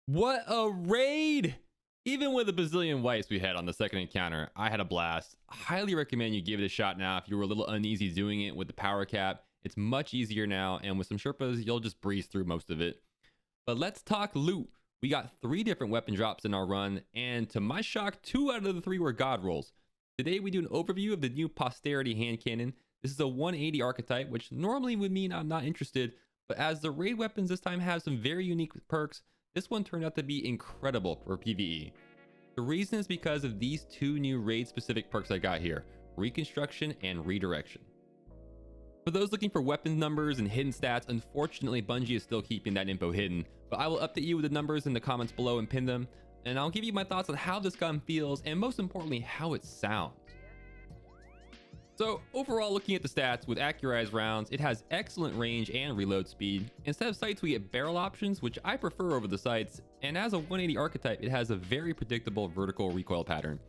What a raid! Even with a bazillion wipes we had on the second encounter, I had a blast. Highly recommend you give it a shot now if you were a little uneasy doing it with the power cap. It's much easier now, and with some Sherpas, you'll just breeze through most of it. But let's talk loot. We got 3 different weapon drops in our run, and to my shock, 2 out of the 3 were god rolls. Today we do an overview of the new Posterity hand cannon. This is a 180 archetype, which normally would mean I'm not interested, but as the raid weapons this time have some very unique perks, this one turned out to be incredible for PvE. The reason is because of these 2 new raid specific perks I got here, Reconstruction and Redirection. For those looking for weapon numbers and hidden stats, unfortunately Bungie is still keeping that info hidden, but I will update you with the numbers in the comments below and pin them, and I'll give you my thoughts on how this gun feels and most importantly how it sounds. So overall, looking at the stats, with accurized rounds, it has excellent range and reload speed. Instead of sights, we get barrel options, which I prefer over the sights, and as a 180 archetype, it has a very predictable vertical recoil pattern.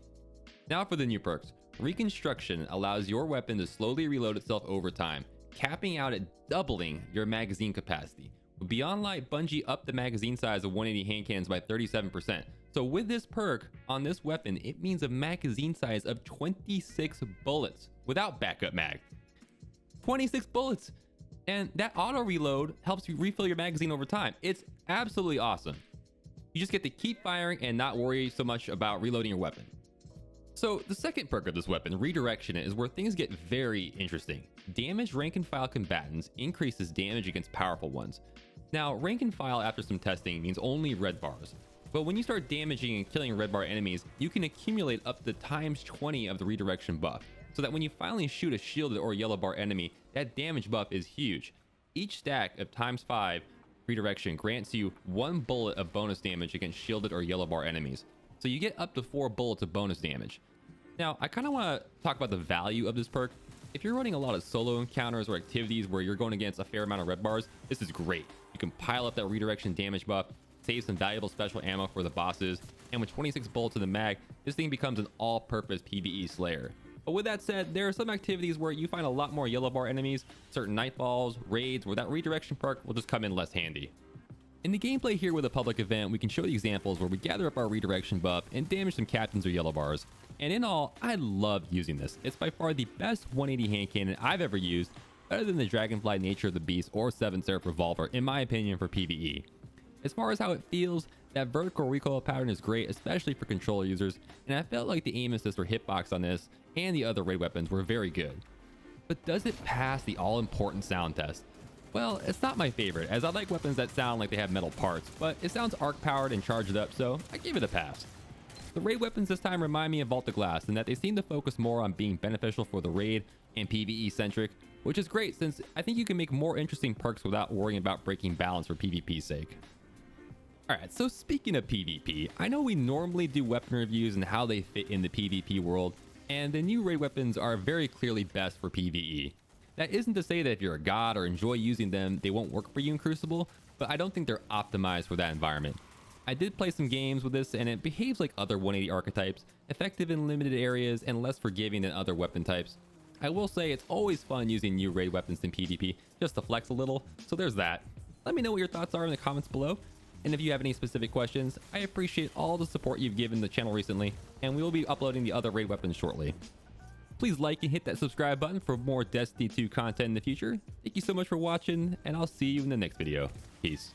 Now for the new perks. Reconstruction allows your weapon to slowly reload itself over time, capping out at doubling your magazine capacity. With Beyond Light, Bungie upped the magazine size of 180 hand cannons by 37%. So with this perk on this weapon, it means a magazine size of 26 bullets without backup mag. 26 bullets! And that auto reload helps you refill your magazine over time. It's absolutely awesome. You just get to keep firing and not worry so much about reloading your weapon. So the second perk of this weapon, Redirection, is where things get very interesting. Damage rank and file combatants increases damage against powerful ones. Now, rank and file after some testing means only red bars. But when you start damaging and killing red bar enemies, you can accumulate up to times 20 of the redirection buff, so that when you finally shoot a shielded or yellow bar enemy, that damage buff is huge. Each stack of times 5 redirection grants you 1 bullet of bonus damage against shielded or yellow bar enemies. So you get up to 4 bullets of bonus damage. Now, I kind of want to talk about the value of this perk. If you're running a lot of solo encounters or activities where you're going against a fair amount of red bars, this is great. You can pile up that redirection damage buff, save some valuable special ammo for the bosses, and with 26 bullets in the mag, this thing becomes an all-purpose PvE slayer. But with that said, there are some activities where you find a lot more yellow bar enemies, certain nightfalls, raids, where that redirection perk will just come in less handy. In the gameplay here with a public event, we can show the examples where we gather up our redirection buff and damage some captains or yellow bars. And in all, I love using this. It's by far the best 180 hand cannon I've ever used, better than the Dragonfly Nature of the Beast or 7 Seraph Revolver in my opinion for PvE. As far as how it feels, that vertical recoil pattern is great, especially for controller users, and I felt like the aim assist or hitbox on this and the other raid weapons were very good. But does it pass the all-important sound test? Well, it's not my favorite, as I like weapons that sound like they have metal parts, but it sounds arc powered and charged up, so I give it a pass. The raid weapons this time remind me of Vault of Glass in that they seem to focus more on being beneficial for the raid and PvE centric, which is great since I think you can make more interesting perks without worrying about breaking balance for PvP's sake. Alright, so speaking of PvP, I know we normally do weapon reviews and how they fit in the PvP world, and the new raid weapons are very clearly best for PvE. That isn't to say that if you're a god or enjoy using them, they won't work for you in Crucible, but I don't think they're optimized for that environment. I did play some games with this and it behaves like other 180 archetypes, effective in limited areas and less forgiving than other weapon types. I will say it's always fun using new raid weapons in PvP, just to flex a little, so there's that. Let me know what your thoughts are in the comments below, and if you have any specific questions, I appreciate all the support you've given the channel recently, and we will be uploading the other raid weapons shortly. Please like and hit that subscribe button for more Destiny 2 content in the future. Thank you so much for watching, and I'll see you in the next video. Peace.